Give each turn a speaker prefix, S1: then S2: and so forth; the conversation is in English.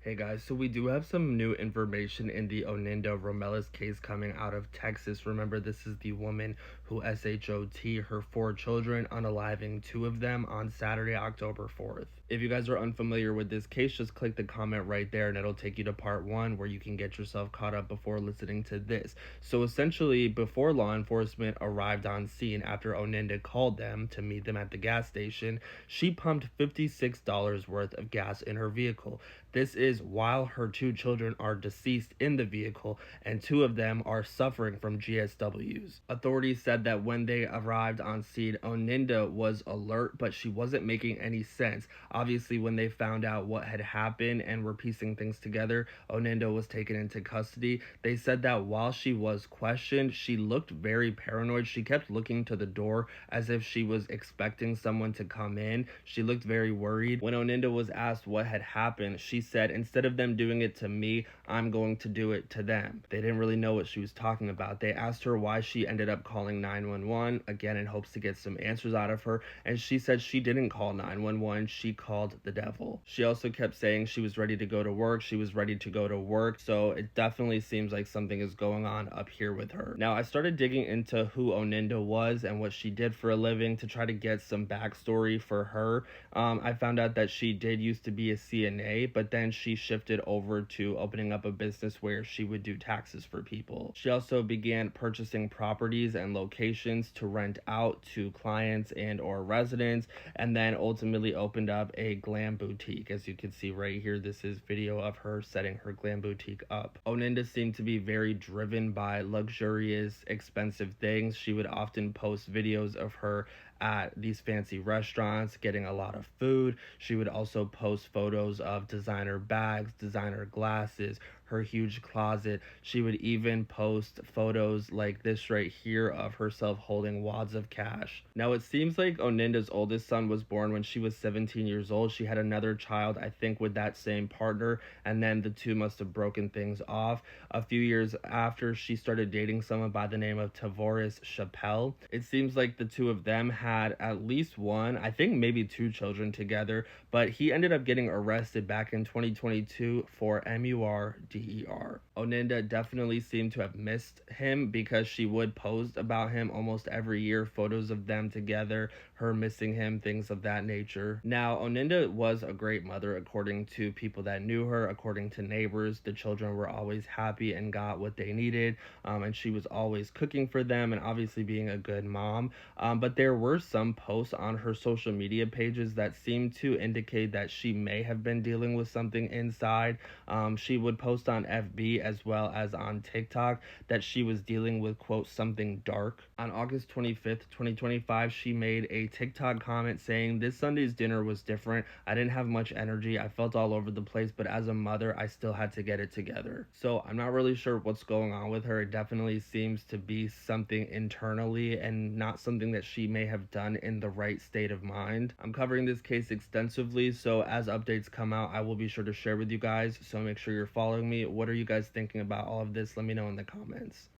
S1: Hey guys, so we do have some new information in the Oninda Romelus case coming out of Texas. Remember, this is the woman who shot her four children, unaliving two of them on Saturday, October 4th. If you guys are unfamiliar with this case, just click the comment right there and it'll take you to part one where you can get yourself caught up before listening to this. So essentially, before law enforcement arrived on scene after Oninda called them to meet them at the gas station, she pumped $56 worth of gas in her vehicle. This is while her two children are deceased in the vehicle and two of them are suffering from GSWs. Authorities said that when they arrived on scene, Oninda was alert, but she wasn't making any sense. Obviously, when they found out what had happened and were piecing things together, Oninda was taken into custody. They said that while she was questioned, she looked very paranoid. She kept looking to the door as if she was expecting someone to come in. She looked very worried. When Oninda was asked what had happened, she said, "Instead of them doing it to me, I'm going to do it to them." They didn't really know what she was talking about. They asked her why she ended up calling 911, again in hopes to get some answers out of her, and she said she didn't call 911, she called the devil. She also kept saying she was ready to go to work, so it definitely seems like something is going on up here with her. Now, I started digging into who Oninda was and what she did for a living to try to get some backstory for her. I found out that she did used to be a CNA, but then she shifted over to opening up a business where she would do taxes for people. She also began purchasing properties and locations to rent out to clients and or residents, and then ultimately opened up a glam boutique. As you can see right here, this is video of her setting her glam boutique up. Oninda seemed to be very driven by luxurious, expensive things. She would often post videos of her at these fancy restaurants getting a lot of food. She would also post photos of designer bags, designer glasses, her huge closet. She would even post photos like this right here of herself holding wads of cash. Now, it seems like Oninda's oldest son was born when she was 17 years old. She had another child, I think, with that same partner, and then the two must have broken things off. A few years after, she started dating someone by the name of Tavoris Chappelle. It seems like the two of them had at least one, I think maybe two children together, but he ended up getting arrested back in 2022 for MURDER. Oninda definitely seemed to have missed him because she would post about him almost every year, photos of them together, her missing him, things of that nature. Now, Oninda was a great mother according to people that knew her, according to neighbors. The children were always happy and got what they needed, and she was always cooking for them and obviously being a good mom. But there were some posts on her social media pages that seemed to indicate that she may have been dealing with something inside. She would post on FB as well as on TikTok that she was dealing with, quote, something dark. On August 25th, 2025, she made a TikTok comment saying, "This Sunday's dinner was different. I didn't have much energy. I felt all over the place, but as a mother, I still had to get it together." So I'm not really sure what's going on with her. It definitely seems to be something internally and not something that she may have done in the right state of mind. I'm covering this case extensively, so as updates come out, I will be sure to share with you guys. So make sure you're following me. What are you guys thinking about all of this? Let me know in the comments.